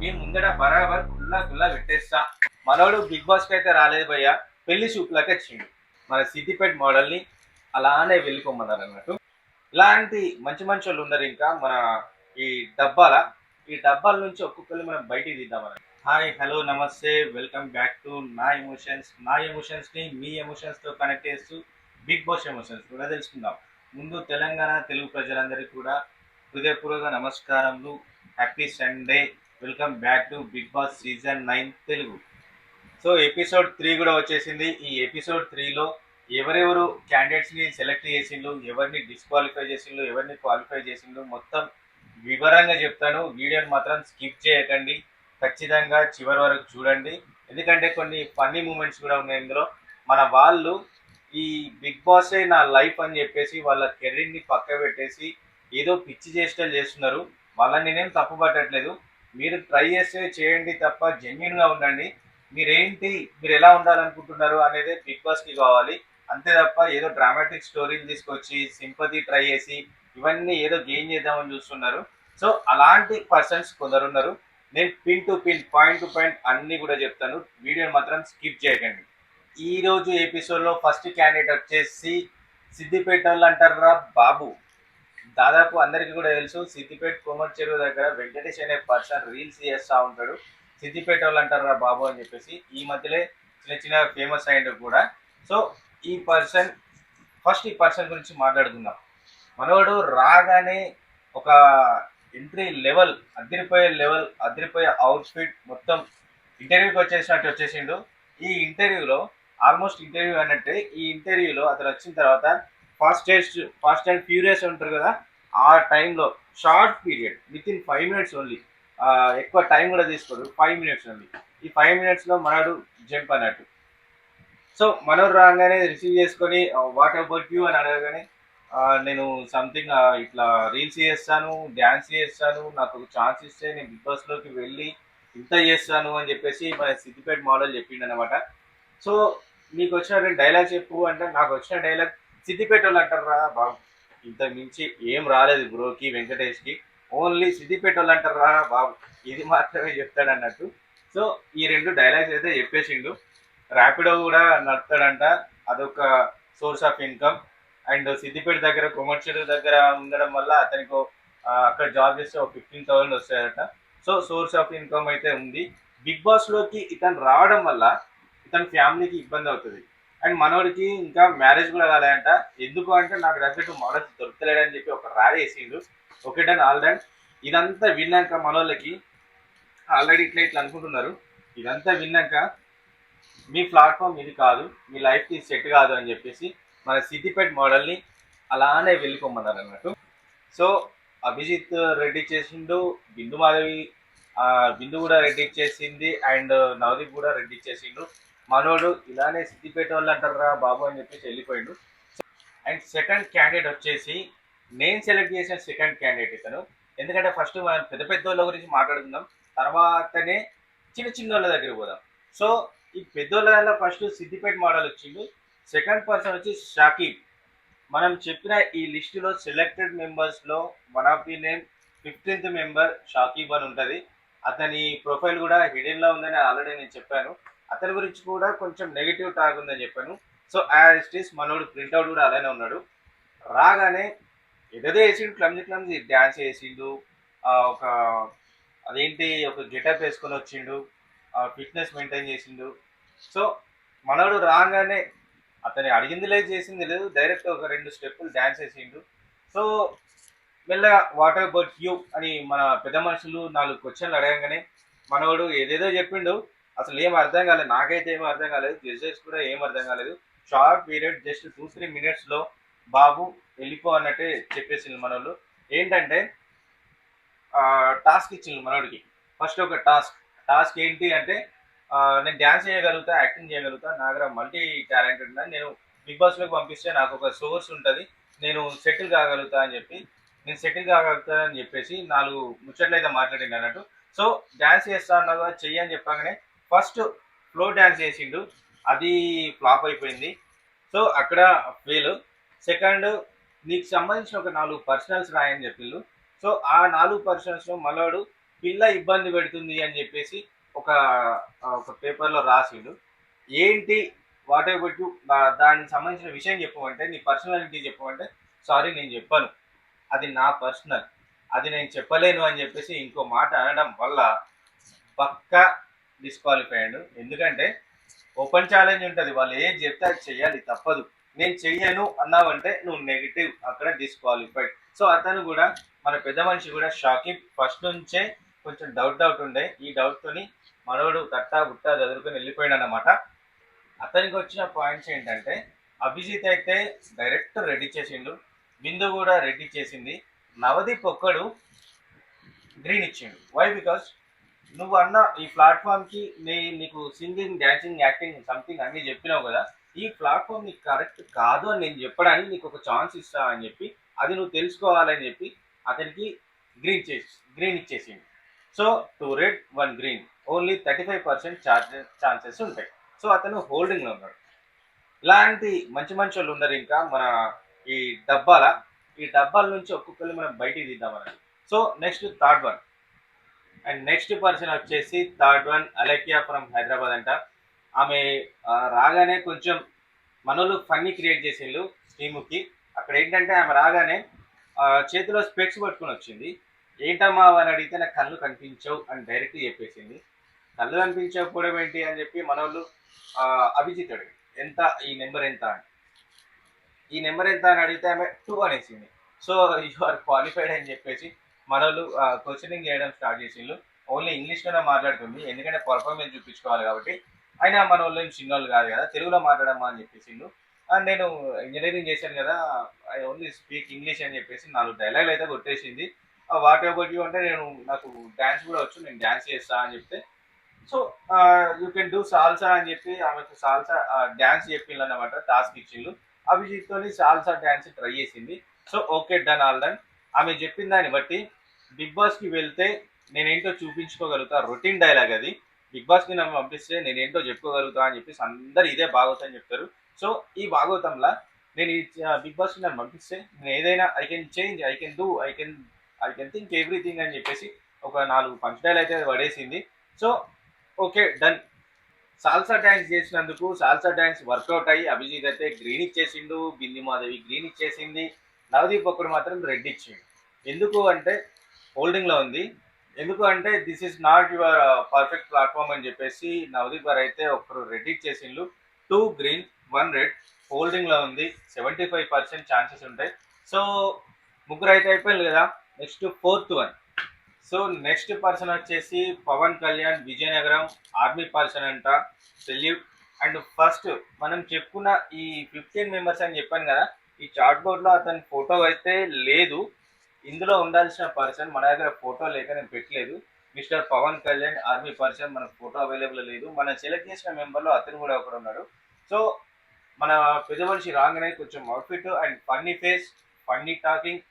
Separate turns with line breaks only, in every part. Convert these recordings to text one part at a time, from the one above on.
నీ ముందట బరాబర్ కుల్లా కుల్లా పెట్టేస్తా. మనోడు బిగ్ బాస్ కి అయితే రాలేదు భయ్య, పెళ్లి చూపులకి వచ్చిండు. మన సిద్దిపేట మోడల్ని అలానే వెళ్ళిపోమన్నారు అన్నట్టు. ఇలాంటి మంచి మంచి వాళ్ళు ఉన్నారు ఇంకా మన ఈ డబ్బాల ఈ డబ్బాల నుంచి ఒక్కొక్కరిని మనం బయటికి తీద్దామని. హాయ్, హలో, నమస్తే, వెల్కమ్ బ్యాక్ టు నా ఎమోషన్స్. నా ఎమోషన్స్ని మీ ఎమోషన్స్తో కనెక్ట్ చేస్తూ బిగ్ బాస్ ఎమోషన్స్ కూడా తెలుసుకుందాం. ముందు తెలంగాణ తెలుగు ప్రజలందరికీ కూడా హృదయపూర్వక నమస్కారములు. Happy Sunday. Welcome back to big boss season 9 Telugu. So episode 3 కూడా వచ్చేసింది. ఈ ఎపిసోడ్ 3లో ఎవరెవరు క్యాండిడేట్స్ని సెలెక్ట్ చేసిండ్రు, ఎవరిని డిస్క్వాలిఫై చేసిండ్రు, ఎవరిని క్వాలిఫై చేసిండ్రు మొత్తం వివరంగా చెప్తాను. వీడియోని మాత్రం స్కిప్ చేయకండి, ఖచ్చితంగా చివరి వరకు చూడండి. ఎందుకంటే కొన్ని ఫన్నీ మూమెంట్స్ కూడా ఉన్నాయి ఇందులో. మన వాళ్ళు ఈ బిగ్ బాసే నా లైఫ్ అని చెప్పేసి వాళ్ళ కెరీర్ని పక్క పెట్టేసి ఏదో పిచ్చి చేష్టలు చేస్తున్నారు. వాళ్ళని నేనేం తప్పు పట్టట్లేదు. మీరు ట్రై చేస్తే చేయండి తప్ప జెన్యున్గా ఉండండి. మీరు ఎలా ఉండాలనుకుంటున్నారు అనేది బిగ్ బాస్కి కావాలి. అంతే తప్ప ఏదో డ్రామాటిక్ స్టోరీని తీసుకొచ్చి సింపతి ట్రై చేసి ఇవన్నీ ఏదో గెయిన్ చేద్దామని చూస్తున్నారు. సో అలాంటి పర్సన్స్ కొందరున్నారు. నేను pin to pin, point to point అన్నీ కూడా చెప్తాను. వీడియోని మాత్రం స్కిప్ చేయకండి. ఈరోజు ఎపిసోడ్లో ఫస్ట్ క్యాండిడేట్ వచ్చేసి సిద్దిపేట వాళ్ళు అంటారా బాబు. దాదాపు అందరికీ కూడా తెలుసు, సిద్దిపేట కోమటి చెరువు దగ్గర వెంకటేష్ అనే పర్సన్ రీల్స్ చేస్తూ ఉంటాడు. సిద్దిపేట వాళ్ళు అంటారా బాబు అని చెప్పేసి ఈ మధ్యలో చిన్న చిన్న ఫేమస్ అయ్యిండు కూడా. సో ఈ పర్సన్ గురించి మాట్లాడుకుందాం. మనోడు రాగానే ఒక ఎంట్రీ లెవెల్ అదిరిపోయే అవుట్ఫిట్ మొత్తం ఇంటర్వ్యూకి వచ్చేసిండు. ఈ ఇంటర్వ్యూలో ఆల్మోస్ట్ ఇంటర్వ్యూ అన్నట్టే. ఈ ఇంటర్వ్యూలో అతను వచ్చిన తర్వాత ఫాస్ట్ అండ్ ఫ్యూరియస్ ఉంటారు కదా, ఆ టైంలో short period with in 5 minutes only, ఎక్కువ టైం కూడా తీసుకోడు, 5 minutes ఓన్లీ. ఈ 5 minutesలో మనోడు జంప్ అన్నట్టు. సో మనోడు రాగానే రిసీవ్ చేసుకొని వాట్ అబౌట్ యూ అని అడగగానే నేను సంథింగ్ ఇట్లా రీల్స్ చేస్తాను, డ్యాన్స్ చేస్తాను, నాకు ఒక ఛాన్స్ ఇస్తే నేను బిగ్ బాస్లోకి వెళ్ళి ఇంత చేస్తాను అని చెప్పేసి మన సిద్దిపేట మోడల్ చెప్పిండు అనమాట. సో నీకు వచ్చిన డైలాగ్ చెప్పు అంటే నాకు వచ్చిన డైలాగ్ సిద్దిపేట వాళ్ళు అంటారా బాబు, ఇంత మించి ఏం రాలేదు బ్రోకి, వెంకటేష్కి. ఓన్లీ సిద్దిపేట వాళ్ళు అంటారా బాబు, ఇది మాత్రమే చెప్తాడు అన్నట్టు. సో ఈ 2 డైలాగ్స్ అయితే చెప్పేసిండు. ర్యాపిడో కూడా నడుపుతాడంట, అదొక source of income. And Siddipet దగ్గర కొమర్షియల్ దగ్గర ఉండడం వల్ల అతనికి అక్కడ జాబ్ చేస్తే ఒక 15,000 వస్తాయట. సో సోర్స్ ఆఫ్ ఇన్కమ్ అయితే ఉంది. బిగ్ బాస్లోకి ఇతను రావడం వల్ల ఇతని ఫ్యామిలీకి ఇబ్బంది అవుతుంది. అండ్ మనోడికి ఇంకా మ్యారేజ్ కూడా కాలేదంట. ఎందుకు అంటే నాకు తగ్గట్టు మోడల్స్ దొరకలేడని చెప్పి ఒక ర్యాలీ వేసిండు. Okay done, all done. ఇదంతా విన్నాక మనోళ్ళకి ఆల్రెడీ ఇట్లా అనుకుంటున్నారు. ఇదంతా విన్నాక మీ ప్లాట్ఫామ్ ఇది కాదు, మీ లైఫ్కి సెట్ కాదు అని చెప్పేసి మన సిద్దిపేట మోడల్ని అలానే వెళ్ళిపోమన్నారు అన్నట్టు. సో అభిజిత్ రెడ్డి చేసిండు, బిందు కూడా రెడ్డి చేసింది, అండ్ నవదీప్ కూడా రెడ్డి చేసిండు. మనోడు ఇలానే సిద్దిపేట వాళ్ళు అంటారా బాబు అని చెప్పేసి వెళ్ళిపోయిండు. అండ్ సెకండ్ క్యాండిడేట్ వచ్చేసి నేను సెలెక్ట్ చేసిన సెకండ్ క్యాండిడేట్ ఇతను. ఎందుకంటే ఫస్ట్ మనం పెద్ద పెద్ద వాళ్ళ గురించి మాట్లాడుకుందాం, తర్వాతనే చిన్న చిన్న వాళ్ళ దగ్గరికి పోదాం. సో ఈ పెద్దోళ్ళ ఫస్ట్ సిద్దిపేట మోడల్ వచ్చిండు. సెకండ్ పర్సన్ వచ్చి షాకీబ్. మనం చెప్పిన ఈ లిస్టులో సెలెక్టెడ్ మెంబర్స్లో one of the name 15th member Shakib అని ఉంటుంది. అతని ప్రొఫైల్ కూడా హిడెన్లో ఉందని ఆల్రెడీ నేను చెప్పాను. అతని గురించి కూడా కొంచెం నెగిటివ్ టాక్ ఉందని చెప్పాను. సో యాజ్ ఇట్ ఈస్ మనోడు ప్రింట్అవుట్ కూడా అలానే ఉన్నాడు. రాగానే ఏదేదో వేసిండు, క్లమ్జీ డ్యాన్స్ వేసిండు, ఒక ఒక గెటప్ వేసుకొని వచ్చిండు, ఫిట్నెస్ మెయింటైన్ చేసిండు. సో మనోడు రాగానే అతని అడిగింది లేదు, చేసింది లేదు, డైరెక్ట్ ఒక 2 స్టెప్పులు డ్యాన్స్ వేసిండు. సో మెల్లగా వాట్ అబౌట్ యూ అని మన పెద్ద మనుషులు 4 క్వశ్చన్లు అడగగానే మనోడు ఏదేదో చెప్పిండు. అసలు ఏం అర్థం కాలేదు, నాకైతే ఏం అర్థం కాలేదు, జడ్జెస్ కూడా ఏం అర్థం కాలేదు. షార్ట్ పీరియడ్ జస్ట్ 2-3 minutesలో బాబు వెళ్ళిపో అన్నట్టే చెప్పేసిండు మనోళ్ళు. ఏంటంటే టాస్క్ ఇచ్చిండు మనోడికి. ఫస్ట్ ఒక టాస్క్ ఏంటి అంటే నేను డ్యాన్స్ చేయగలుగుతా, యాక్టింగ్ చేయగలుగుతా, నా దగ్గర మల్టీ టాలెంటెడ్ ఉన్నాను, నేను బిగ్ బాస్లోకి పంపిస్తే నాకు ఒక సోర్స్ ఉంటుంది, నేను సెటిల్ కాగలుగుతా అని చెప్పి, నేను సెటిల్ కాగలుగుతానని చెప్పేసి 4 ముచ్చట్లు అయితే మాట్లాడిండు అన్నట్టు. సో డ్యాన్స్ చేస్తా అన్నగా చెయ్యి అని చెప్పగానే ఫస్ట్ ఫ్లో డ్యాన్స్ చేసిండు, అది ఫ్లాప్ అయిపోయింది. సో అక్కడ ఫెయిల్. సెకండ్, నీకు సంబంధించిన ఒక 4 పర్సనల్స్ రాయని చెప్పిండు. సో ఆ 4 పర్సనల్స్లో మనోడు పిల్ల ఇబ్బంది పెడుతుంది అని చెప్పేసి ఒక ఒక పేపర్లో రాసిండు. ఏంటి వాట్ ఎవర్ యు దానికి సంబంధించిన విషయం చెప్పమంటే, నీ పర్సనాలిటీ చెప్పమంటే, సారీ నేను చెప్పను, అది నా పర్సనల్, అది నేను చెప్పలేను అని చెప్పేసి ఇంకో మాట అనడం వల్ల పక్కా డిస్క్వాలిఫై అయ్యాడు. ఎందుకంటే ఓపెన్ ఛాలెంజ్ ఉంటుంది, వాళ్ళు ఏది చెప్తే అది చెయ్యాలి, తప్పదు. నేను చెయ్యను అన్నావంటే నువ్వు నెగిటివ్, అక్కడ డిస్క్వాలిఫైడ్. సో అతను కూడా, మన పెద్ద మనిషి కూడా షాకింగ్, ఫస్ట్ నుంచే కొంచెం డౌట్ ఉండే. ఈ డౌట్తోని మనోడు తట్టా బుట్టా చదువుకొని వెళ్ళిపోయాడు అన్నమాట. అతనికి వచ్చిన పాయింట్స్ ఏంటంటే, అభిజిత్ అయితే డైరెక్ట్ రెడీ చేసిండు, బిందు కూడా రెడీ చేసింది, నవదీప్ ఒక్కడు గ్రీన్ ఇచ్చిండు. వై? బికాస్ నువ్వు అన్న ఈ ప్లాట్ఫామ్ కి నీకు సింగింగ్, డాన్సింగ్, యాక్టింగ్ సంథింగ్ అన్ని చెప్పినావు కదా, ఈ ప్లాట్ఫామ్ నీకు కరెక్ట్ కాదు అని నేను చెప్పడానికి నీకు ఒక ఛాన్స్ ఇస్తా అని చెప్పి, అది నువ్వు తెలుసుకోవాలని చెప్పి అతనికి గ్రీన్ ఇచ్చేసింది. So 2 red 1 green, only 35% chances ఉంటాయి. సో అతను హోల్డింగ్లో ఉన్నాడు. ఇలాంటి మంచి మంచి వాళ్ళు ఉన్నారు ఇంకా మన ఈ డబ్బాల నుంచి ఒక్కొక్కరు మనం బయటికి తీద్దామని. So next third one, and next person వచ్చేసి third one Alekhya from Hyderabad అంట. ఆమె రాగానే కొంచెం మనోళ్ళు ఫన్నీ క్రియేట్ చేసిండు శ్రీముఖి. అక్కడ ఏంటంటే ఆమె రాగానే చేతిలో స్పెక్స్ పట్టుకుని వచ్చింది. ఏంటమ్మా అని అడిగితే నాకు కళ్ళు కనిపించవు అని డైరెక్ట్ చెప్పేసింది. కళ్ళు కనిపించకపోవడం ఏంటి అని చెప్పి మనోళ్ళు అభిజిత్ అడిగి ఎంత, ఈ నెంబర్ ఎంత అని, ఈ నెంబర్ ఎంత అని అడిగితే ఆమె 2 అనేసింది. సో యు ఆర్ క్వాలిఫైడ్ అని చెప్పేసి మనోళ్ళు క్వశ్చనింగ్ చేయడం స్టార్ట్ చేసిండ్రు. ఓన్లీ ఇంగ్లీష్లోనే మాట్లాడుతుంది, ఎందుకంటే పర్ఫార్మెన్స్ చూపించుకోవాలి కాబట్టి. అయినా మన వాళ్ళు ఏం చిన్నోళ్ళు కాదు కదా, తెలుగులో మాట్లాడమ్మా అని చెప్పేసిండు. అండ్ నేను ఇంజనీరింగ్ చేశాను కదా, ఐ ఓన్లీ స్పీక్ ఇంగ్లీష్ అని చెప్పేసి 4 డైలాగులు అయితే కొట్టేసింది. వాట్ ఎవర్ యూ అంటే, నాకు డ్యాన్స్ కూడా వచ్చు, నేను డ్యాన్స్ చేస్తా అని చెప్తే, so you can do salsa అని చెప్పి ఆమెకు సాల్సా డ్యాన్స్ చెప్పిండు అన్నమాట. టాస్క్ ఇచ్చిండు. అభిజిత్తో సాల్సా డ్యాన్స్ ట్రై చేసింది. So okay, done, all done. ఆమె చెప్పిన దాన్ని బట్టి బిగ్ బాస్కి వెళ్తే నేనేంటో చూపించుకోగలుగుతా, రొటీన్ డైలాగ్ అది. బిగ్ బాస్కి నన్ను పంపిస్తే నేనేంటో చెప్పుకోగలుగుతా అని చెప్పేసి అందరు ఇదే భాగవతం చెప్తారు. సో ఈ భాగవతంలో నేను ఈ బిగ్ బాస్కి నన్ను పంపిస్తే నేను ఏదైనా I can change, I can do, I can think everything అని చెప్పేసి ఒక 4 పంచ్ డైలాగ్ అయితే పడేసింది. So okay, done. Salsa dance చేసినందుకు సాల్సా డ్యాన్స్ వర్కౌట్ అయ్యి అభిజిత్ అయితే గ్రీన్ ఇచ్చేసిండు, బింది మాధవి గ్రీన్ ఇచ్చేసింది, నవదీప్ ఒక్కడు మాత్రం రెడ్ ఇచ్చిండు. ఎందుకు అంటే హోల్డింగ్లో ఉంది. ఎందుకు అంటే this is not your perfect platform అని చెప్పేసి నవదీప్ గారు అయితే ఒకరు రెడ్ ఇచ్చేసిండు. 2 గ్రీన్ 1 రెడ్, హోల్డింగ్లో ఉంది. 75% ఛాన్సెస్ ఉంటాయి. సో ముగ్గురు అయితే అయిపోయింది కదా. Next 4th one. So next person వచ్చేసి పవన్ కళ్యాణ్, విజయనగరం ఆర్మీ పర్సన్ అంట, సెల్యూట్. అండ్ ఫస్ట్ మనం చెప్పుకున్న ఈ 15 మెంబర్స్ అని చెప్పాను కదా, ఈ చార్ట్ బోర్డ్లో అతని ఫోటో అయితే లేదు. ఇందులో ఉండాల్సిన పర్సన్ మన దగ్గర ఫోటో లేక నేను పెట్టలేదు. Mister Pawan Kalyan army person, మనకు ఫోటో అవైలబుల్ లేదు. మనం సెలెక్ట్ చేసిన మెంబర్లో అతను కూడా ఒకడు ఉన్నాడు. సో మన పెద్ద మనిషి రాగానే కొంచెం outfit and funny face, funny talking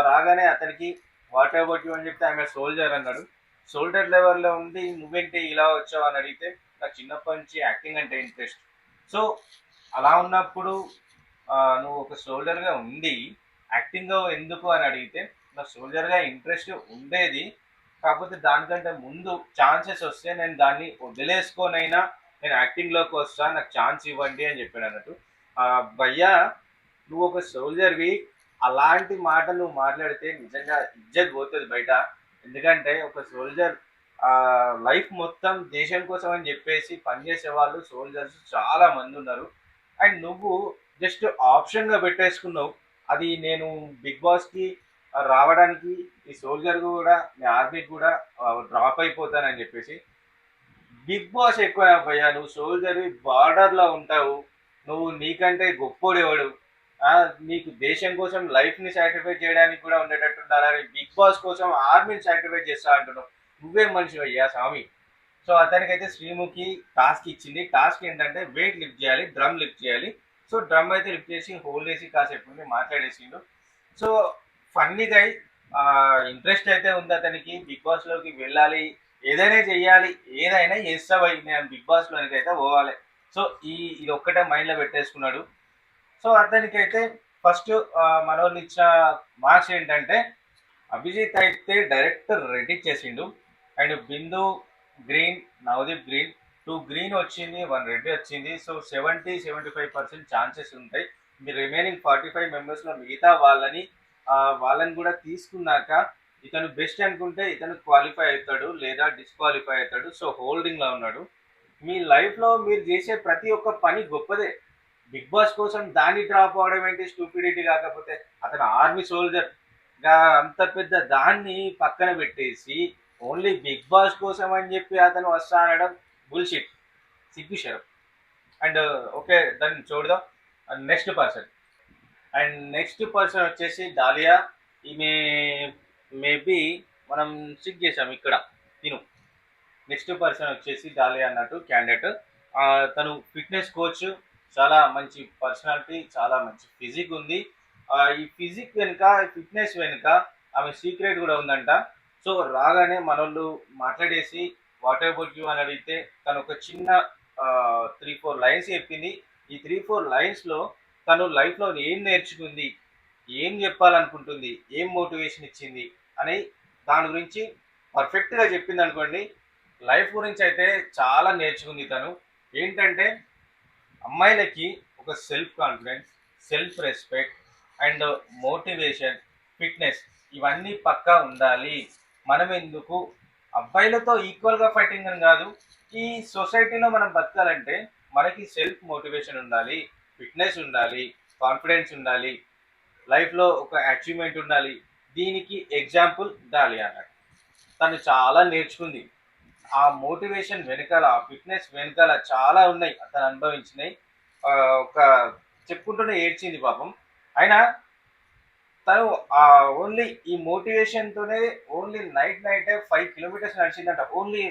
రాగానే అతనికి వాట్ అబౌట్ యూ అని చెప్తే ఆమె సోల్జర్ అన్నాడు. సోల్జర్ లెవెల్లో ఉండి నువ్వేంటి ఇలా వచ్చావు అని అడిగితే నాకు చిన్నప్పటి నుంచి యాక్టింగ్ అంటే ఇంట్రెస్ట్. సో అలా ఉన్నప్పుడు నువ్వు ఒక సోల్జర్గా ఉండి యాక్టింగ్ ఎందుకు అని అడిగితే, నాకు సోల్జర్గా ఇంట్రెస్ట్ ఉండేది, కాకపోతే దానికంటే ముందు ఛాన్సెస్ వస్తే నేను దాన్ని వదిలేసుకోనైనా నేను యాక్టింగ్లోకి వస్తా, నాకు ఛాన్స్ ఇవ్వండి అని చెప్పాను అన్నట్టు. భయ్యా, నువ్వు ఒక సోల్జర్వి, అలాంటి మాటలు నువ్వు మాట్లాడితే నిజంగా ఇజ్జత్ పోతుంది బయట. ఎందుకంటే ఒక సోల్జర్ లైఫ్ మొత్తం దేశం కోసం అని చెప్పేసి పనిచేసే వాళ్ళు సోల్జర్స్ చాలా మంది ఉన్నారు. అండ్ నువ్వు జస్ట్ ఆప్షన్గా పెట్టేసుకున్నావు. అది నేను బిగ్ బాస్కి రావడానికి ఈ సోల్జర్ కూడా మీ ఆర్మీకి కూడా డ్రాప్ అయిపోతానని చెప్పేసి. బిగ్ బాస్ ఎక్కువ భయ్యా, నువ్వు సోల్జర్ బార్డర్లో ఉంటావు, నువ్వు నీకంటే గొప్పోడేవాడు, నీకు దేశం కోసం లైఫ్ని సాక్రిఫై చేయడానికి కూడా ఉండేటట్టు ఉండాలని బిగ్ బాస్ కోసం ఆర్మీని సాక్రిఫై చేస్తా అంటున్నావు. నువ్వేం మనిషి అయ్యా స్వామి. సో అతనికైతే శ్రీముఖి టాస్క్ ఇచ్చింది. టాస్క్ ఏంటంటే వెయిట్ లిఫ్ట్ చేయాలి, డ్రమ్ లిఫ్ట్ చేయాలి. సో డ్రమ్ అయితే లిఫ్ట్ చేసి హోల్డ్ చేసి కాసేపు ఉండి మాట్లాడేసిండు. సో ఫన్నీగా ఇంట్రెస్ట్ అయితే ఉంది అతనికి, బిగ్ బాస్లోకి వెళ్ళాలి, ఏదైనా చెయ్యాలి, ఏదైనా చేస్తావై నేను బిగ్ బాస్లోనికి అయితే పోవాలి. సో ఇది ఒక్కటే మైండ్లో పెట్టేసుకున్నాడు. సో అతనికైతే ఫస్ట్ మన వాళ్ళు ఇచ్చిన మార్క్స్ ఏంటంటే, అభిజిత్ అయితే డైరెక్ట్ రెడీ చేసిండు, and Bindu green, Navdeep green, 2 green వచ్చింది, 1 రెడ్ వచ్చింది. సో 75% ఛాన్సెస్ ఉంటాయి. మీరు రిమైనింగ్ 45 మెంబర్స్లో మిగతా వాళ్ళని కూడా తీసుకున్నాక ఇతను బెస్ట్ అనుకుంటే ఇతను క్వాలిఫై అవుతాడు లేదా డిస్క్వాలిఫై అవుతాడు. సో హోల్డింగ్లో ఉన్నాడు. మీ లైఫ్లో మీరు చేసే ప్రతి ఒక్క పని గొప్పదే. బిగ్ బాస్ కోసం దాన్ని డ్రాప్ అవడం ఏంటి స్టూపిడిటీ. కాకపోతే అతను ఆర్మీ సోల్జర్ గా అంత పెద్ద దాన్ని పక్కన పెట్టేసి ఓన్లీ బిగ్ బాస్ కోసం అని చెప్పి అతను వస్తా అనడం బుల్షిట్, సిగ్గుశరం. అండ్ ఓకే, దాన్ని చూడదాం. Next person. And next person వచ్చేసి డాలియా. ఈమె మేబీ మనం చెక్ చేసాం ఇక్కడ. తిను నెక్స్ట్ పర్సన్ వచ్చేసి డాలియా అన్నట్టు క్యాండిడేట్. తను ఫిట్నెస్ కోచ్, చాలా మంచి పర్సనాలిటీ, చాలా మంచి ఫిజిక్ ఉంది. ఈ ఫిజిక్ వెనుక, ఫిట్నెస్ వెనుక ఆమె సీక్రెట్ కూడా ఉందంట. సో రాగానే మనోళ్ళు మాట్లాడేసి వాట్ అబౌట్ యూ అని అడిగితే తను ఒక చిన్న 3-4 లైన్స్ చెప్పింది. ఈ 3-4 లైన్స్లో తను లైఫ్లో ఏం నేర్చుకుంది, ఏం చెప్పాలనుకుంటుంది, ఏం మోటివేషన్ ఇచ్చింది అని దాని గురించి పర్ఫెక్ట్గా చెప్పింది అనుకోండి. లైఫ్ గురించి అయితే చాలా నేర్చుకుంది తను. ఏంటంటే అమ్మాయిలకి ఒక self confidence, self respect and motivation, fitness ఇవన్నీ పక్కా ఉండాలి. మనం ఎందుకు అబ్బాయిలతో ఈక్వల్గా ఫైటింగ్ అని కాదు, ఈ సొసైటీలో మనం బతకాలంటే మనకి సెల్ఫ్ మోటివేషన్ ఉండాలి, ఫిట్నెస్ ఉండాలి, కాన్ఫిడెన్స్ ఉండాలి, లైఫ్లో ఒక అచీవ్మెంట్ ఉండాలి. దీనికి ఎగ్జాంపుల్ డాలి అన్నట్టు. తను చాలా నేర్చుకుంది. ఆ మోటివేషన్ వెనకాల, ఆ ఫిట్నెస్ వెనకాల చాలా ఉన్నాయి తను అనుభవించినాయి. ఒక చెప్పుకుంటూనే ఏడ్చింది పాపం. అయినా తను ఓన్లీ ఈ మోటివేషన్తోనే ఓన్లీ నైటే 5 కిలోమీటర్స్ నడిచిందంట. ఓన్లీ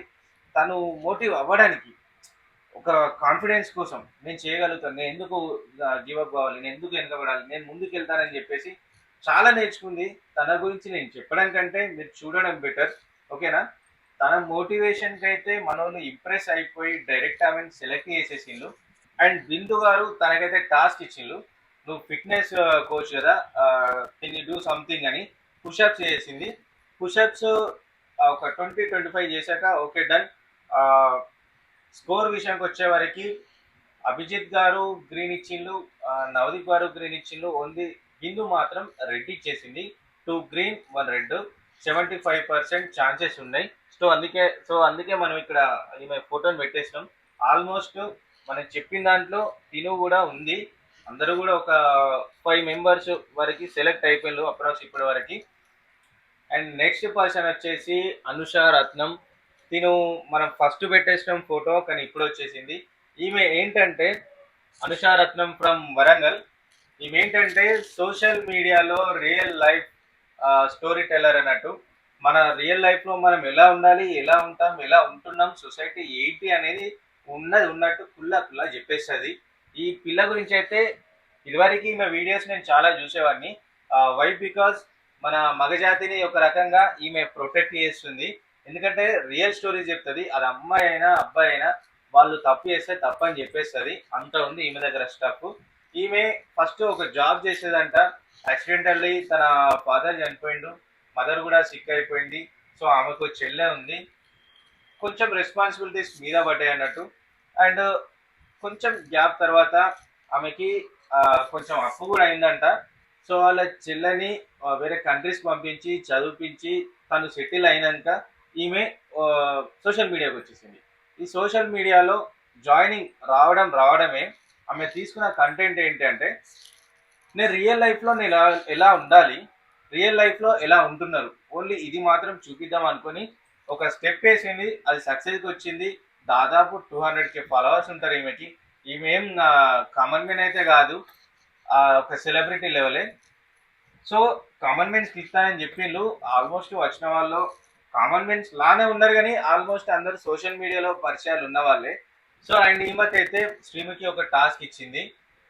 తను మోటివ్ అవ్వడానికి, ఒక కాన్ఫిడెన్స్ కోసం నేను చేయగలుగుతాను, నేను ఎందుకు గివప్ కావాలి, నేను ఎందుకు వెనకబడాలి, నేను ముందుకు వెళ్తానని చెప్పేసి చాలా నేర్చుకుంది. తన గురించి నేను చెప్పడం కంటే మీరు చూడడం బెటర్. ఓకేనా? తన మోటివేషన్కి అయితే మనోళ్ళు ఇంప్రెస్ అయిపోయి డైరెక్ట్ ఆమెను సెలెక్ట్ చేసేసిండ్రు. అండ్ బిందు గారు తనకైతే టాస్క్ ఇచ్చిండ్రు, నువ్వు ఫిట్నెస్ కోచ్ కదా, కెన్ యూ డూ సంథింగ్ అని పుషప్స్ చేసింది. పుషప్స్ ఒక 20-25 చేశాక ఓకే డన్. స్కోర్ విషయానికి వచ్చే వరకు అభిజిత్ గారు గ్రీన్ ఇచ్చిండ్రు, నవదీప్ గారు గ్రీన్ ఇచ్చిండ్రు. ఓన్లీ బిందు మాత్రం రెడ్ ఇచ్చేసింది. 2 గ్రీన్ 1 రెడ్, 75% ఛాన్సెస్ ఉన్నాయి. సో అందుకే మనం ఇక్కడ ఈమె ఫోటోని పెట్టేసినాం. ఆల్మోస్ట్ మనం చెప్పిన దాంట్లో తిను కూడా ఉంది. అందరూ కూడా ఒక 5 మెంబర్స్ వరకు సెలెక్ట్ అయిపోయినారు అప్రాక్స్ ఇప్పటి వరకు. అండ్ నెక్స్ట్ పర్సన్ వచ్చేసి అనుష రత్నం. తిను మనం ఫస్ట్ పెట్టేసినాం ఫోటో, కానీ ఇప్పుడు వచ్చేసింది. ఈమె ఏంటంటే అనుషా రత్నం ఫ్రమ్ వరంగల్. ఈమె ఏంటంటే సోషల్ మీడియాలో రియల్ లైఫ్ స్టోరీ టెల్లర్ అన్నట్టు. మన రియల్ లైఫ్లో మనం ఎలా ఉండాలి, ఎలా ఉంటాం, ఎలా ఉంటున్నాం, సొసైటీ ఏంటి అనేది ఉన్నట్టు కుల్లా చెప్పేస్తుంది. ఈ పిల్ల గురించి అయితే ఇదివరకు ఈమె వీడియోస్ నేను చాలా చూసేవాడిని. వై బికాస్ మన మగజాతిని ఒక రకంగా ఈమె ప్రొటెక్ట్ చేస్తుంది. ఎందుకంటే రియల్ స్టోరీ చెప్తుంది. అది అమ్మాయి అయినా అబ్బాయి అయినా వాళ్ళు తప్పు చేస్తే తప్పని చెప్పేస్తుంది. అంత ఉంది ఈమె దగ్గర స్టఫ్. ఈమె ఫస్ట్ ఒక జాబ్ చేసేదంట. యాక్సిడెంటల్లీ తన ఫాదర్ చనిపోయిండు, మదర్ కూడా సిక్ అయిపోయింది. సో ఆమెకు చెల్లె ఉంది. కొంచెం రెస్పాన్సిబిలిటీస్ మీద పడ్డాయి అన్నట్టు. అండ్ కొంచెం గ్యాప్ తర్వాత ఆమెకి కొంచెం అప్పు కూడా అయిందంట. సో వాళ్ళ చెల్లెని వేరే కంట్రీస్ పంపించి చదివించి తను సెటిల్ అయినాక ఈమె సోషల్ మీడియాకి వచ్చేసింది. ఈ సోషల్ మీడియాలో జాయినింగ్ రావడమే ఆమె తీసుకున్న కంటెంట్ ఏంటి అంటే, నేను రియల్ లైఫ్లో నేను ఎలా ఉండాలి, రియల్ లైఫ్లో ఎలా ఉంటున్నారు, ఓన్లీ ఇది మాత్రం చూపిద్దాం అనుకొని ఒక స్టెప్ వేసింది. అది సక్సెస్కి వచ్చింది. దాదాపు 200K ఫాలోవర్స్ ఉంటారు ఈమెకి. ఈమె ఏం కామన్ మెన్ అయితే కాదు, ఒక సెలబ్రిటీ లెవెలే. సో కామన్ మెన్స్ ఇస్తానని చెప్పిండ్రు. ఆల్మోస్ట్ వచ్చిన వాళ్ళు కామన్ మెన్స్ లానే ఉన్నారు, కానీ ఆల్మోస్ట్ అందరూ సోషల్ మీడియాలో పరిచయాలు ఉన్న వాళ్ళే. సో అండ్ ఈమెకి అయితే శ్రీముఖి ఒక టాస్క్ ఇచ్చింది,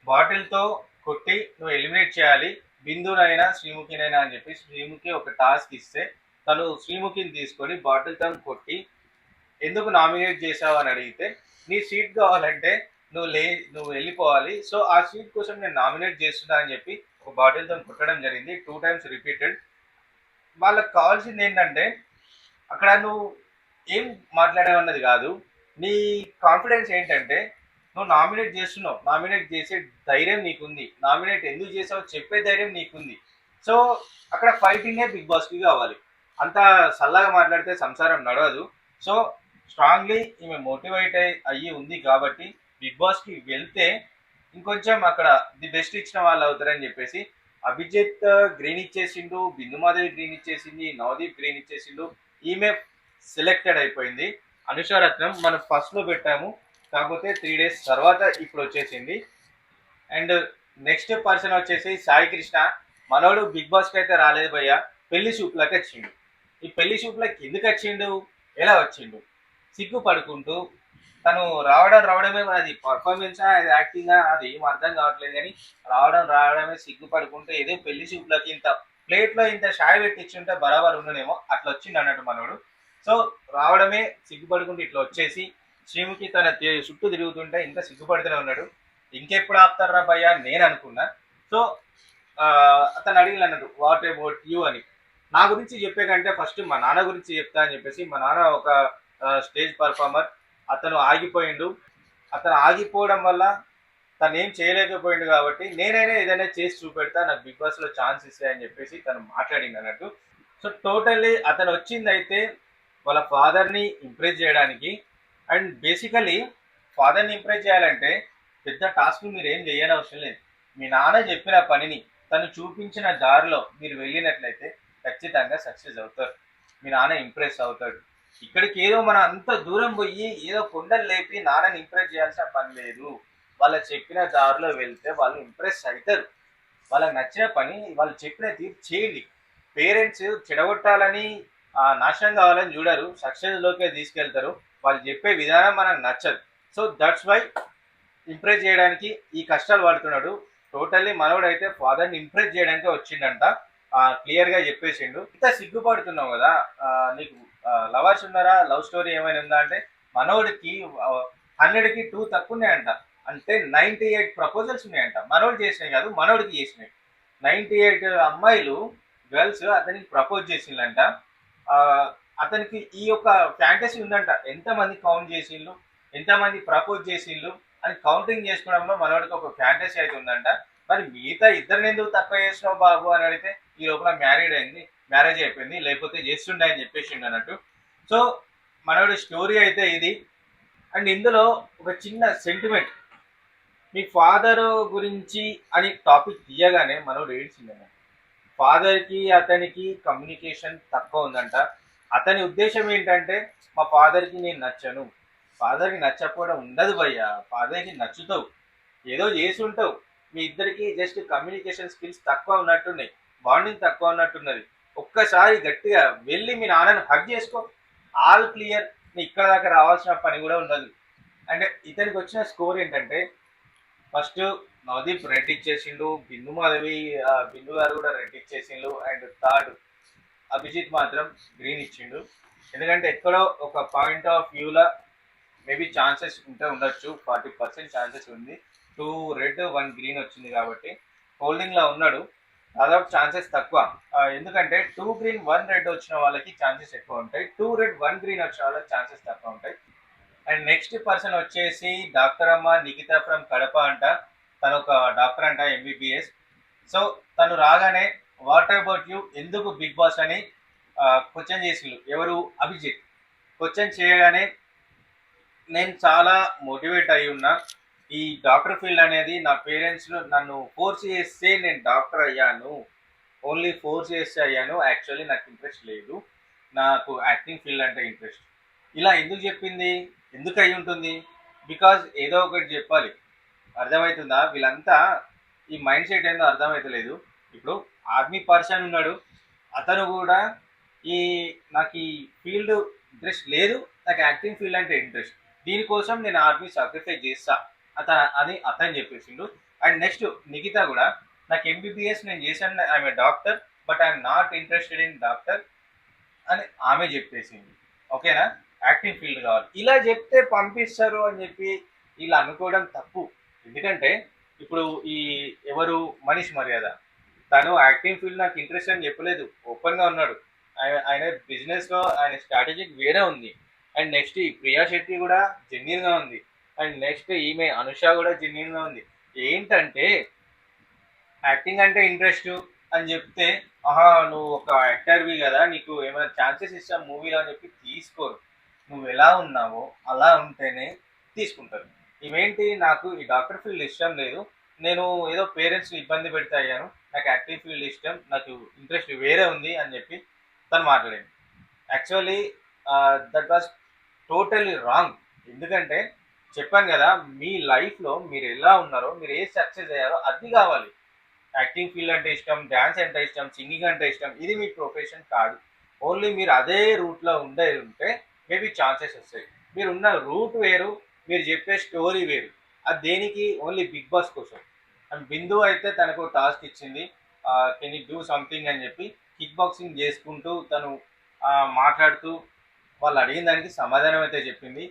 బాటిల్తో కొట్టి నువ్వు ఎలిమినేట్ చేయాలి బిందునైనా శ్రీముఖినైనా అని చెప్పి. శ్రీముఖి ఒక టాస్క్ ఇస్తే తను శ్రీముఖిని తీసుకొని బాటిల్తో కొట్టి ఎందుకు నామినేట్ చేసావు అని అడిగితే, నీ సీట్ కావాలంటే నువ్వు వెళ్ళిపోవాలి, సో ఆ సీట్ కోసం నేను నామినేట్ చేస్తున్నా అని చెప్పి ఒక బాటిల్తో కొట్టడం జరిగింది. 2 times రిపీటెడ్. వాళ్ళకి కావాల్సింది ఏంటంటే అక్కడ నువ్వు ఏం మాట్లాడామన్నది కాదు. నీ కాన్ఫిడెన్స్ ఏంటంటే నువ్వు నామినేట్ చేస్తున్నావు. నామినేట్ చేసే ధైర్యం నీకుంది. నామినేట్ ఎందుకు చేసావో చెప్పే ధైర్యం నీకుంది. సో అక్కడ ఫైటింగే బిగ్ బాస్కి కావాలి. అంత సల్లగా మాట్లాడితే సంసారం నడవదు. సో స్ట్రాంగ్లీ ఈమె మోటివేట్ అయ్యి ఉంది కాబట్టి బిగ్ బాస్కి వెళ్తే ఇంకొంచెం అక్కడ ది బెస్ట్ ఇచ్చిన వాళ్ళు అవుతారని చెప్పేసి అభిజిత్ గ్రీన్ ఇచ్చేసిండు, బిందు మాధవి గ్రీన్ ఇచ్చేసింది, నవదీప్ గ్రీన్ ఇచ్చేసిండు. ఈమె సెలెక్టెడ్ అయిపోయింది. అనుషారత్నం మనం ఫస్ట్ లో పెట్టాము, కాకపోతే 3 days తర్వాత ఇప్పుడు వచ్చేసింది. అండ్ నెక్స్ట్ పర్సన్ వచ్చేసి సాయి కృష్ణ. మనోడు బిగ్ బాస్కి అయితే రాలేదు భయ్య, పెళ్లి షూట్లకి వచ్చిండు. ఈ పెళ్లి షూట్లకి ఎందుకు వచ్చిండు, ఎలా వచ్చిండు? సిగ్గు పడుకుంటూ తను రావడమే, అది పర్ఫార్మెన్సా అది యాక్టింగా అది ఏం అర్థం కావట్లేదు, కానీ రావడమే సిగ్గుపడుకుంటే ఏదో పెళ్లి చూపులకి ఇంత ప్లేట్లో ఇంత షాయ్ పెట్టించుంటే బరాబర్ ఉండనేమో అట్లా వచ్చింది అన్నట్టు మనోడు. సో రావడమే సిగ్గుపడుకుంటూ ఇట్లా వచ్చేసి శ్రీముఖి తన చుట్టూ తిరుగుతుంటే ఇంకా సిగ్గుపడుతూనే ఉన్నాడు. ఇంకెప్పుడు ఆపుతారా భయ్యా నేను అనుకున్నా. సో అతను అడిగిన అన్నాడు వాట్ అబౌట్ యూ అని. నా గురించి చెప్పే కంటే ఫస్ట్ మా నాన్న గురించి చెప్తా అని చెప్పేసి, మా నాన్న ఒక స్టేజ్ పర్ఫార్మర్. అతను ఆగిపోయిండు. అతను ఆగిపోవడం వల్ల తను ఏం చేయలేకపోయిండు కాబట్టి నేనైనా ఏదైనా చేసి చూపెడతా, నాకు బిగ్ బాస్లో ఛాన్స్ ఇస్తే అని చెప్పేసి తను మాట్లాడింది అన్నట్టు. సో టోటల్లీ అతను వచ్చింది అయితే వాళ్ళ ఫాదర్ని ఇంప్రెస్ చేయడానికి. అండ్ బేసికలీ ఫాదర్ని ఇంప్రెస్ చేయాలంటే పెద్ద టాస్క్ మీరు ఏం చేయని అవసరం లేదు. మీ నాన్న చెప్పిన పనిని తను చూపించిన దారిలో మీరు వెళ్ళినట్లయితే ఖచ్చితంగా సక్సెస్ అవుతారు. మీ నాన్న ఇంప్రెస్ అవుతాడు. ఇక్కడికి ఏదో మనం అంత దూరం పోయి ఏదో కొండలు లేపి నాన్నని ఇంప్రెస్ చేయాల్సిన పని లేదు. వాళ్ళు చెప్పిన దారిలో వెళ్తే వాళ్ళు ఇంప్రెస్ అవుతారు. వాళ్ళకి నచ్చిన పని వాళ్ళు చెప్పిన తీరు చేయండి. పేరెంట్స్ చెడగొట్టాలని నాశనం కావాలని చూడరు, సక్సెస్లోకే తీసుకెళ్తారు. వాళ్ళు చెప్పే విధానం మనకు నచ్చదు. సో దట్స్ వై ఇంప్రెస్ చేయడానికి ఈ కష్టాలు పడుతున్నాడు. టోటల్లీ మనోడైతే ఫాదర్ని ఇంప్రెస్ చేయడానికి వచ్చిండంట. క్లియర్గా చెప్పేసిండు. ఇంత సిగ్గుపడుతున్నావు కదా, నీకు లవర్స్ ఉన్నారా, లవ్ స్టోరీ ఏమైనా ఉందా అంటే మనోడికి 100కి 2 తక్కువ ఉన్నాయంట. అంటే 98 ప్రపోజల్స్ ఉన్నాయంట. మనోడు చేసినాయి కాదు, మనోడికి చేసినాయి. 98 అమ్మాయిలు గర్ల్స్ అతనికి ప్రపోజ్ చేసిందంట. అతనికి ఈ యొక్క ఫ్యాంటసీ ఉందంట, ఎంతమంది కౌంట్ చేసిండ్రు, ఎంతమంది ప్రపోజ్ చేసిండ్రు అని కౌంటింగ్ చేసుకోవడంలో మనోడికి ఒక ఫ్యాంటసీ అయితే ఉందంట. మరి మిగతా ఇద్దరిని ఎందుకు తక్కువ చేసినావు బాబు అని అడిగితే ఈ లోపల మ్యారేజ్ అయిపోయింది, లేకపోతే చేస్తుండే అని చెప్పేసిండు అన్నట్టు. సో మనోడి స్టోరీ అయితే ఇది. అండ్ ఇందులో ఒక చిన్న సెంటిమెంట్, మీ ఫాదర్ గురించి అని టాపిక్ తీయగానే మనోడు ఏడ్చిందన్న. ఫాదర్కి అతనికి కమ్యూనికేషన్ తక్కువ ఉందంట. అతని ఉద్దేశం ఏంటంటే మా ఫాదర్కి నేను నచ్చను. ఫాదర్కి నచ్చకపోవడం ఉండదు భయ్య, ఫాదర్కి నచ్చుతావు, ఏదో చేసి ఉంటావు. మీ ఇద్దరికి జస్ట్ కమ్యూనికేషన్ స్కిల్స్ తక్కువ ఉన్నట్టున్నాయి, బాండింగ్ తక్కువ ఉన్నట్టున్నది. ఒక్కసారి గట్టిగా వెళ్ళి మీ నాన్నని హగ్ చేసుకో, ఆల్ క్లియర్. నీ ఇక్కడ దాకా రావాల్సిన పని కూడా ఉండదు. అంటే ఇతనికి వచ్చిన స్కోర్ ఏంటంటే ఫస్ట్ నవదీప్ రెడ్ ఇచ్చేసిండు, బిందు గారు కూడా రెడ్ ఇచ్చేసిండు. అండ్ థర్డ్ అభిజిత్ మాత్రం గ్రీన్ ఇచ్చిండు. ఎందుకంటే ఎక్కడో ఒక పాయింట్ ఆఫ్ వ్యూలో మేబీ ఛాన్సెస్ ఉండొచ్చు, 40% ఛాన్సెస్ ఉంది. 2 రెడ్ 1 గ్రీన్ వచ్చింది కాబట్టి హోల్డింగ్లో ఉన్నాడు. దాదాపు ఛాన్సెస్ తక్కువ. ఎందుకంటే 2 గ్రీన్ 1 రెడ్ వచ్చిన వాళ్ళకి ఛాన్సెస్ ఎక్కువ ఉంటాయి, 2 రెడ్ 1 గ్రీన్ వచ్చిన వాళ్ళకి ఛాన్సెస్ తక్కువ ఉంటాయి. అండ్ నెక్స్ట్ పర్సన్ వచ్చేసి డాక్టర్ అమ్మ నిఖిత ఫ్రమ్ కడప అంట. తను ఒక డాక్టర్ అంట, ఎంబీబీఎస్. సో తను రాగానే వాట్ అబౌట్ యూ, ఎందుకు బిగ్ బాస్ అని క్వశ్చన్ చేసిండు. ఎవరు? అభిజిత్. క్వశ్చన్ చేయగానే నేను చాలా మోటివేట్ అయి ఉన్నా. ఈ డాక్టర్ ఫీల్డ్ అనేది నా పేరెంట్స్ నన్ను ఫోర్స్ చేస్తే నేను డాక్టర్ అయ్యాను, ఓన్లీ ఫోర్స్ చేస్తే అయ్యాను. యాక్చువల్లీ నాకు ఇంట్రెస్ట్ లేదు, నాకు యాక్టింగ్ ఫీల్డ్ అంటే ఇంట్రెస్ట్. ఇలా ఎందుకు చెప్పింది, ఎందుకు అయి ఉంటుంది? బికాజ్ ఏదో ఒకటి చెప్పాలి. అర్థమవుతుందా? వీళ్ళంతా ఈ మైండ్ సెట్ ఏందో అర్థమవుతలేదు. ఇప్పుడు ఆర్మీ పర్సన్ ఉన్నాడు, అతను కూడా నాకు ఈ ఫీల్డ్ ఇంట్రెస్ట్ లేదు, నాకు యాక్టింగ్ ఫీల్డ్ అంటే ఇంట్రెస్ట్, దీనికోసం నేను ఆర్మీ సాక్రిఫైస్ చేస్తా అని అతను చెప్పేసిండు. అండ్ నెక్స్ట్ నిఖిత కూడా నాకు ఎంబీబీఎస్ నేను చేశాను, I'm doctor, but I'm not interested in doctor అని ఆమె చెప్పేసింది. ఓకేనా? యాక్టింగ్ ఫీల్డ్ కావాలి. ఇలా చెప్తే పంపిస్తారు అని చెప్పి ఇలా అనుకోవడం తప్పు. ఎందుకంటే ఇప్పుడు ఎవరు మనీష్ మర్యాద, తను యాక్టింగ్ ఫీల్డ్ నాకు ఇంట్రెస్ట్ అని చెప్పలేదు, ఓపెన్గా ఉన్నాడు. ఆయన బిజినెస్లో ఆయన స్ట్రాటజీకి వేరే ఉంది. అండ్ నెక్స్ట్ ఈ ప్రియా శెట్టి కూడా జెన్యున్ గా ఉంది. అండ్ నెక్స్ట్ ఈమె అనుష కూడా జెన్యున్ గా ఉంది. ఏంటంటే యాక్టింగ్ అంటే ఇంట్రెస్ట్ అని చెప్తే, ఆహా నువ్వు ఒక యాక్టర్వి కదా, నీకు ఏమైనా ఛాన్సెస్ ఇస్తాం మూవీలో అని చెప్పి తీసుకోరు. నువ్వు ఎలా ఉన్నావో అలా ఉంటేనే తీసుకుంటారు. ఇవేంటి, నాకు ఈ డాక్టర్ ఫీల్డ్ ఇష్టం లేదు, నేను ఏదో పేరెంట్స్ని ఇబ్బంది పెడితే అయ్యాను, నాకు యాక్టింగ్ ఫీల్డ్ ఇష్టం, నాకు ఇంట్రెస్ట్ వేరే ఉంది అని చెప్పి తను మాట్లాడింది. Actually that was totally wrong. ఎందుకంటే చెప్పాను కదా, మీ లైఫ్లో మీరు ఎలా ఉన్నారో, మీరు ఏ సక్సెస్ అయ్యారో అది కావాలి. యాక్టింగ్ ఫీల్డ్ అంటే ఇష్టం, డ్యాన్స్ అంటే ఇష్టం, సింగింగ్ అంటే ఇష్టం, ఇది మీ ప్రొఫెషన్ కాదు. ఓన్లీ మీరు అదే రూట్లో ఉంటే మేబీ ఛాన్సెస్ వస్తాయి. మీరు ఉన్న రూట్ వేరు, మీరు చెప్పే స్టోరీ వేరు. అది దేనికి, ఓన్లీ బిగ్ బాస్ కోసం. అండ్ బిందు అయితే తనకు టాస్క్ ఇచ్చింది, కెన్ యూ డూ సంథింగ్ అని చెప్పి కిక్ బాక్సింగ్ చేసుకుంటూ తను మాట్లాడుతూ వాళ్ళు అడిగిన దానికి సమాధానం అయితే చెప్పింది.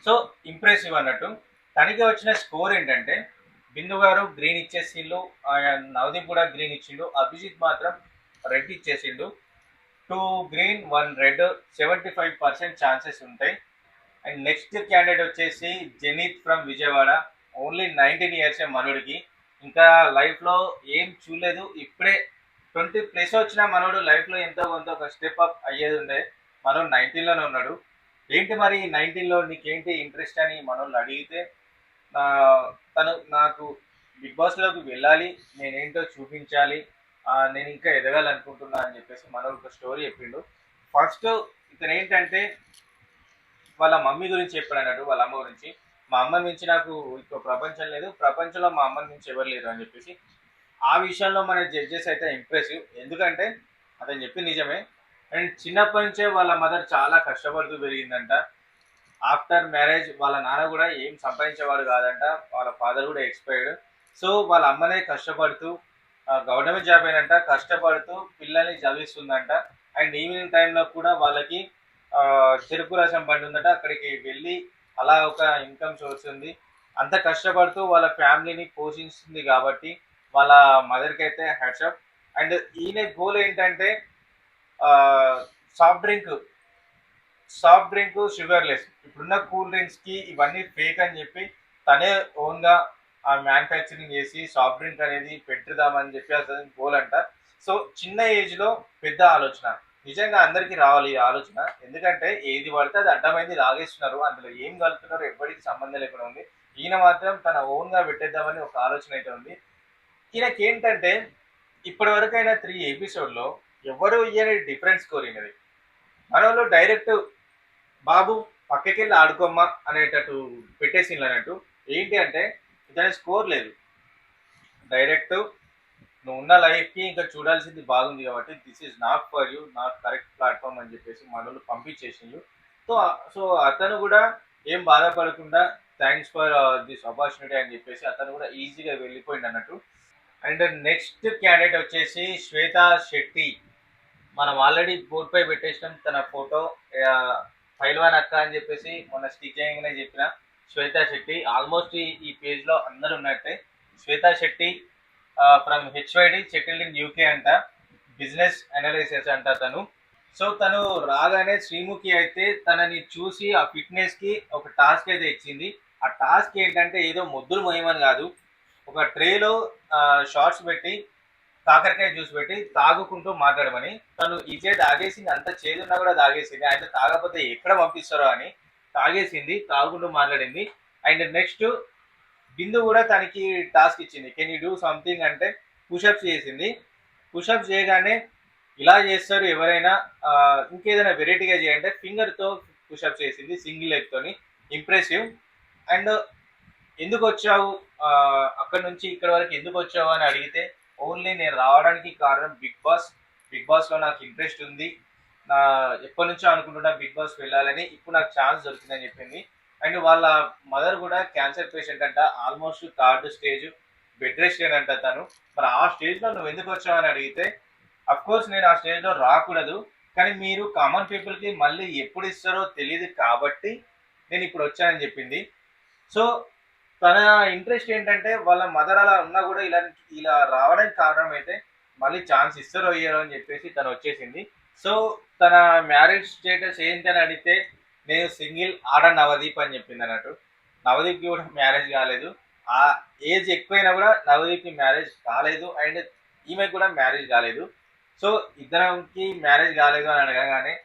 సో ఇంప్రెసివ్ అన్నట్టు. తనకి వచ్చిన స్కోర్ ఏంటంటే, బిందు గారు గ్రీన్ ఇచ్చేసిండు, నవదీప్ కూడా గ్రీన్ ఇచ్చిండు, అభిజిత్ మాత్రం రెడ్ ఇచ్చేసిండు. 2 గ్రీన్ 1 రెడ్, 75% ఛాన్సెస్ ఉంటాయి. అండ్ నెక్స్ట్ క్యాండిడేట్ వచ్చేసి జెనీత్ ఫ్రమ్ విజయవాడ. ఓన్లీ 19 ఇయర్స్ మనోడికి, ఇంకా లైఫ్లో ఏం చూడలేదు. ఇప్పుడే 20+ వచ్చిన మనోడు లైఫ్లో ఎంతో కొంత ఒక స్టెప్ అప్ అయ్యేది ఉండే. మనోడు 19లోనే ఉన్నాడు. ఏంటి మరి 19లో నీకేంటి ఇంట్రెస్ట్ అని మనోళ్ళు అడిగితే, తను నాకు బిగ్ బాస్లోకి వెళ్ళాలి, నేనేంటో చూపించాలి, నేను ఇంకా ఎదగాలనుకుంటున్నా అని చెప్పేసి మనోడు ఒక స్టోరీ చెప్పిండు. ఫస్ట్ ఇతను ఏంటంటే వాళ్ళ మమ్మీ గురించి చెప్పాడు అన్నట్టు, వాళ్ళ అమ్మ గురించి. మా అమ్మని మించి నాకు ఇంకో ప్రపంచం లేదు, ప్రపంచంలో మా అమ్మని మించి ఎవరు లేరు అని చెప్పేసి. ఆ విషయంలో మన జడ్జెస్ అయితే ఇంప్రెసివ్. ఎందుకంటే అతను చెప్పింది నిజమే. అండ్ చిన్నప్పటి నుంచే వాళ్ళ మదర్ చాలా కష్టపడుతూ పెరిగిందంట. ఆఫ్టర్ మ్యారేజ్ వాళ్ళ నాన్న కూడా ఏం సంపాదించేవాడు కాదంట, వాళ్ళ ఫాదర్ కూడా ఎక్స్పైర్డ్. సో వాళ్ళ అమ్మనే కష్టపడుతూ గవర్నమెంట్ జాబ్ అయినంట, కష్టపడుతూ పిల్లల్ని చదివిస్తుందంట. అండ్ ఈవినింగ్ టైంలో కూడా వాళ్ళకి చెరుకు రసం బండి ఉందట, అక్కడికి వెళ్ళి అలా ఒక ఇన్కమ్ సోర్స్ ఉంది. అంత కష్టపడుతూ వాళ్ళ ఫ్యామిలీని పోషిస్తుంది కాబట్టి వాళ్ళ మదర్కి అయితే హ్యాట్సప్. అండ్ ఈయన గోల్ ఏంటంటే సాఫ్ట్ డ్రింక్ షుగర్ లెస్. ఇప్పుడున్న కూల్ డ్రింక్స్కి ఇవన్నీ ఫేక్ అని చెప్పి తనే ఓన్గా మ్యానుఫ్యాక్చరింగ్ చేసి సాఫ్ట్ డ్రింక్ అనేది పెట్టుదామని చెప్పి అతని గోల్ అంట. సో చిన్న ఏజ్లో పెద్ద ఆలోచన. నిజంగా అందరికీ రావాలి ఈ ఆలోచన. ఎందుకంటే ఏది పడితే అది అడ్డమైంది లాగేస్తున్నారు, అందులో ఏం కలుపుతున్నారో ఎవ్వరికి సంబంధం లేకుండా ఉంది. ఈయన మాత్రం తన ఓన్గా పెట్టేద్దామని ఒక ఆలోచన అయితే ఉంది. ఈయనకి ఏంటంటే ఇప్పటి వరకైనా 3 ఎపిసోడ్లో ఎవరు ఇయ్యని డిఫరెంట్ స్కోర్ అయినది. మన వాళ్ళు డైరెక్ట్ బాబు పక్కకెళ్ళి ఆడుకోమ్మా అనేటట్టు పెట్టేసిండ్రు అన్నట్టు. ఏంటి అంటే ఇతని స్కోర్ లేదు, డైరెక్ట్ నువ్వు ఉన్న లైఫ్కి ఇంకా చూడాల్సింది బాగుంది కాబట్టి this is not for you, not correct platform అని చెప్పేసి మనోళ్ళు పంపించేసిండ్రు. సో సో అతను కూడా ఏం బాధపడకుండా థ్యాంక్స్ ఫర్ దిస్ ఆపర్చునిటీ అని చెప్పేసి అతను కూడా ఈజీగా వెళ్ళిపోయింది అన్నట్టు. అండ్ నెక్స్ట్ క్యాండిడేట్ వచ్చేసి శ్వేతా శెట్టి. మనం ఆల్రెడీ బోర్డ్ పై పెట్టేసినాం తన ఫోటో, పైల్వాన్ అక్క అని చెప్పేసి మొన్న స్టిక్ చేయగానే చెప్పిన శ్వేతా శెట్టి. ఆల్మోస్ట్ ఈ పేజ్లో అందరు ఉన్నట్టే. Shweta Shetty from HYD, settled in UK అంట, బిజినెస్ అనలైసిస్ అంట తను. సో తను రాగానే శ్రీముఖి అయితే తనని చూసి ఆ ఫిట్నెస్కి ఒక టాస్క్ అయితే ఇచ్చింది. ఆ టాస్క్ ఏంటంటే ఏదో ముద్దులు మోయమని కాదు, ఒక ట్రేలో షార్ట్స్ పెట్టి కాకరకాయ జ్యూస్ పెట్టి తాగుకుంటూ మాట్లాడమని. తను ఇచ్చే తాగేసింది, అంత చేదున్నా కూడా తాగేసింది. ఆయన తాగకపోతే ఎక్కడ పంపిస్తారో అని తాగేసింది, తాగుకుంటూ మాట్లాడింది. అండ్ నెక్స్ట్ బిందు కూడా తనకి టాస్క్ ఇచ్చింది, కెన్ యూ డూ సంథింగ్ అంటే పుషప్స్ చేసింది. పుషప్స్ చేయగానే ఇలా చేస్తారు ఎవరైనా, ఇంకేదైనా వెరైటీగా చేయంటే ఫింగర్తో పుషప్స్ చేసింది, సింగిల్ లెగ్తోని. ఇంప్రెసివ్. అండ్ ఎందుకు వచ్చావు అక్కడ నుంచి ఇక్కడ వరకు ఎందుకు వచ్చావు అని అడిగితే, ఓన్లీ నేను రావడానికి కారణం బిగ్ బాస్, బిగ్ బాస్లో నాకు ఇంట్రెస్ట్ ఉంది, నా ఎప్పటి నుంచో అనుకుంటున్నా బిగ్ బాస్ వెళ్ళాలని, ఇప్పుడు నాకు ఛాన్స్ దొరికిందని చెప్పింది. అండ్ వాళ్ళ మదర్ కూడా క్యాన్సర్ పేషెంట్ అంట, almost 3rd stage, bed rest అంట తను. మరి ఆ స్టేజ్లో నువ్వు ఎందుకు వచ్చావని అడిగితే, కోర్స్ నేను ఆ స్టేజ్లో రాకూడదు, కానీ మీరు కామన్ పీపుల్కి మళ్ళీ ఎప్పుడు ఇస్తారో తెలియదు కాబట్టి నేను ఇప్పుడు వచ్చానని చెప్పింది. సో తన ఇంట్రెస్ట్ ఏంటంటే వాళ్ళ మదర్ అలా ఉన్నా కూడా ఇలా రావడానికి కారణం అయితే మళ్ళీ ఛాన్స్ ఇస్తారో ఇయ్యారో అని చెప్పేసి తను వచ్చేసింది. సో తన మ్యారేజ్ స్టేటస్ ఏంటని అడిగితే, నేను సింగిల్ ఆడ నవదీప్ అని చెప్పింది అన్నట్టు. నవదీప్కి కూడా మ్యారేజ్ కాలేదు. ఆ ఏజ్ ఎక్కువైనా కూడా నవదీప్కి మ్యారేజ్ కాలేదు అండ్ ఈమెకి కూడా మ్యారేజ్ కాలేదు. సో ఇద్దరికి మ్యారేజ్ కాలేదు అని అడగగానే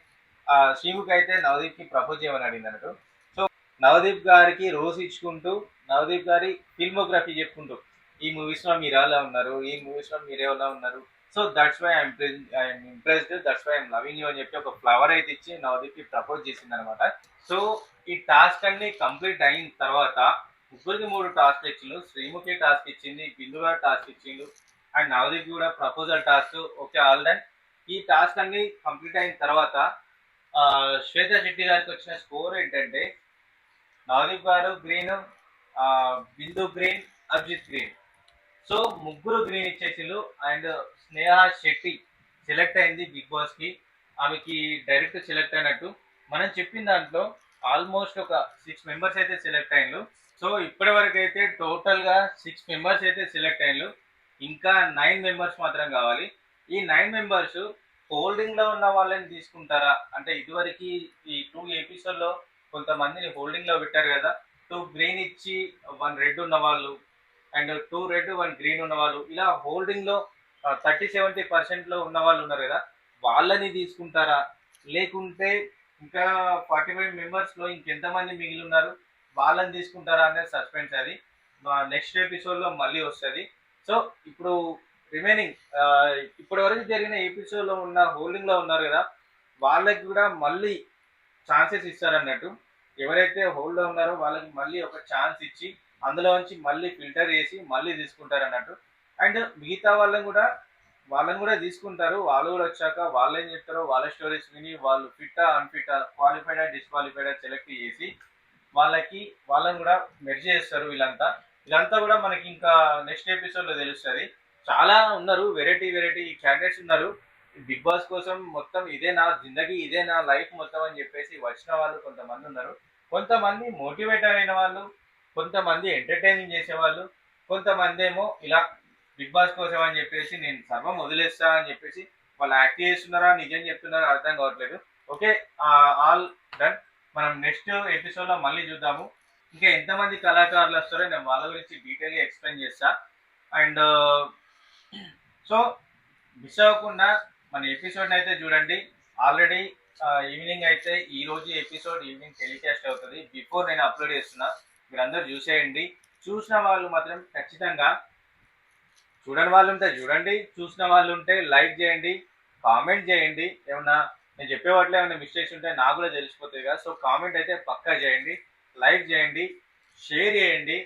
శ్రీముఖి అయితే నవదీప్కి ప్రపోజ్ చేయమని అడిగింది అన్నట్టు. సో నవదీప్ గారికి రోజ్ ఇచ్చుకుంటూ నవదీప్ గారి ఫిల్మోగ్రఫీ చెప్పుకుంటూ ఈ మూవీస్లో మీరు ఎలా ఉన్నారు, ఈ మూవీస్లో మీరు ఎలా ఉన్నారు, so that's why I'm impressed, that's why I'm loving you అని చెప్పి ఒక ఫ్లవర్ అయితే ఇచ్చి నవదీప్కి ప్రపోజ్ చేసింది అనమాట. సో ఈ టాస్క్ అన్ని కంప్లీట్ అయిన తర్వాత ముగ్గురికి 3 టాస్క్ ఇచ్చిండు. శ్రీముఖి టాస్క్ ఇచ్చింది, బిందు గారు టాస్క్ ఇచ్చిండు అండ్ నవదీప్ కూడా proposal task okay all done. ఈ టాస్క్ అన్ని కంప్లీట్ అయిన తర్వాత శ్వేత శెట్టి గారికి వచ్చిన స్కోర్ ఏంటంటే నవదీప్ గారు green, Bindu green, Abhijeet green. So ముగ్గురు గ్రీన్ ఇచ్చేసిళ్ళు అండ్ స్నేహ శెట్టి సెలెక్ట్ అయింది బిగ్ బాస్ కి. ఆమెకి డైరెక్ట్ సెలెక్ట్ అయినట్టు మనం చెప్పిన దాంట్లో ఆల్మోస్ట్ ఒక 6 మెంబర్స్ అయితే సెలెక్ట్ అయ్యిండ్రు. సో ఇప్పటి వరకు అయితే టోటల్ గా 6 మెంబర్స్ అయితే సెలెక్ట్ అయ్యిండ్రు. ఇంకా 9 మెంబర్స్ మాత్రం కావాలి. ఈ 9 మెంబర్స్ హోల్డింగ్ లో ఉన్న వాళ్ళని తీసుకుంటారా అంటే ఇదివరకు ఈ 2 ఎపిసోడ్ లో కొంతమందిని హోల్డింగ్ లో పెట్టారు కదా, 2 గ్రీన్ ఇచ్చి 1 రెడ్ ఉన్న వాళ్ళు అండ్ 2 రెడ్ 1 గ్రీన్ ఉన్న వాళ్ళు, ఇలా హోల్డింగ్ లో 30-70% లో ఉన్న వాళ్ళు ఉన్నారు కదా, వాళ్ళని తీసుకుంటారా లేకుంటే ఇంకా 45 మెంబర్స్ లో ఇంకెంతమంది మిగిలి ఉన్నారు వాళ్ళని తీసుకుంటారా అనేది సస్పెన్స్. అది నెక్స్ట్ ఎపిసోడ్ లో మళ్ళీ వస్తుంది. సో ఇప్పుడు రిమైనింగ్ ఇప్పటి వరకు జరిగిన ఎపిసోడ్ లో ఉన్న హోల్డింగ్ లో ఉన్నారు కదా వాళ్ళకి కూడా మళ్ళీ ఛాన్సెస్ ఇస్తారన్నట్టు. ఎవరైతే హోల్డ్ లో ఉన్నారో వాళ్ళకి మళ్ళీ ఒక ఛాన్స్ ఇచ్చి అందులోంచి మళ్ళీ ఫిల్టర్ చేసి మళ్ళీ తీసుకుంటారు అన్నట్టు. అండ్ మిగతా వాళ్ళని కూడా తీసుకుంటారు. వాళ్ళు కూడా వచ్చాక వాళ్ళు ఏం చెప్తారో వాళ్ళ స్టోరీస్ విని వాళ్ళు ఫిట్టా అన్ఫిట్టా, క్వాలిఫైడా డిస్క్వాలిఫైడా సెలెక్ట్ చేసి వాళ్ళని కూడా మెర్జ్ చేస్తారు. వీళ్ళంతా కూడా మనకి ఇంకా నెక్స్ట్ ఎపిసోడ్ లో తెలుస్తుంది. చాలా ఉన్నారు, వెరైటీ క్యాండిడేట్స్ ఉన్నారు బిగ్ బాస్ కోసం. మొత్తం ఇదే నా జిందగీ, ఇదే నా లైఫ్ మొత్తం అని చెప్పేసి వచ్చిన వాళ్ళు కొంతమంది ఉన్నారు. కొంతమంది మోటివేట్ అయిన వాళ్ళు, కొంతమంది ఎంటర్టైనింగ్ చేసేవాళ్ళు, కొంతమంది ఏమో ఇలా బిగ్ బాస్ కోసం అని చెప్పేసి నేను సర్వం వదిలేస్తా అని చెప్పేసి వాళ్ళు యాక్ట్ చేస్తున్నారా నిజం చెప్తున్నారా అర్థం కావట్లేదు. Okay, all done. మనం నెక్స్ట్ ఎపిసోడ్ లో మళ్ళీ చూద్దాము. ఇంకా ఎంతమంది కళాకారులు వస్తారో నేను వాళ్ళ గురించి డీటెయిల్గా ఎక్స్ప్లెయిన్ చేస్తా. అండ్ సో మిస్ అవ్వకుండా మన ఎపిసోడ్ అయితే చూడండి. ఆల్రెడీ ఈవినింగ్ అయితే ఈ రోజు ఎపిసోడ్ ఈవినింగ్ టెలికాస్ట్ అవుతుంది. బిఫోర్ నేను అప్లోడ్ చేస్తున్నా, మీరందరూ చూసేయండి. చూసిన వాళ్ళు మాత్రం ఖచ్చితంగా, చూడని వాళ్ళు ఉంటే చూడండి, చూసిన వాళ్ళు ఉంటే లైక్ చేయండి, కామెంట్ చేయండి. ఏమన్నా నేను చెప్పేవాటిలో ఏమైనా మిస్టేక్స్ ఉంటే నాకు కూడా తెలిసిపోతాయి కదా. సో కామెంట్ అయితే పక్కా చేయండి, లైక్ చేయండి, షేర్ చేయండి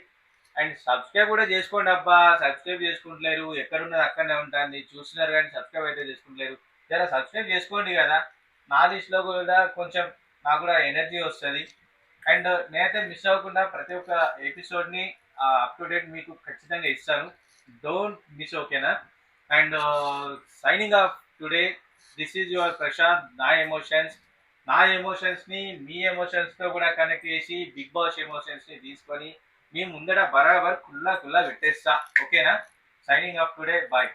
అండ్ సబ్స్క్రైబ్ కూడా చేసుకోండి. అబ్బా సబ్స్క్రైబ్ చేసుకుంటలేరు, ఎక్కడున్నది అక్కడనే ఉంటుంది, చూస్తున్నారు కానీ సబ్స్క్రైబ్ అయితే చేసుకుంటలేరు. జర సబ్స్క్రైబ్ చేసుకోండి కదా, నా లిస్ట్లో కూడా కొంచెం నాకు కూడా ఎనర్జీ వస్తుంది. అండ్ నేనైతే మిస్ అవ్వకుండా ప్రతి ఒక్క ఎపిసోడ్ని అప్ టు డేట్ మీకు ఖచ్చితంగా ఇస్తాను. డోంట్ మిస్, ఓకేనా? And signing off today, this is your Prashant. నా ఎమోషన్స్ని మీ ఎమోషన్స్తో కూడా కనెక్ట్ చేసి బిగ్ బాస్ ఎమోషన్స్ని తీసుకొని మీ ముందర బరాబర్ కుల్లా పెట్టేస్తా. ఓకేనా? Signing off today, bye.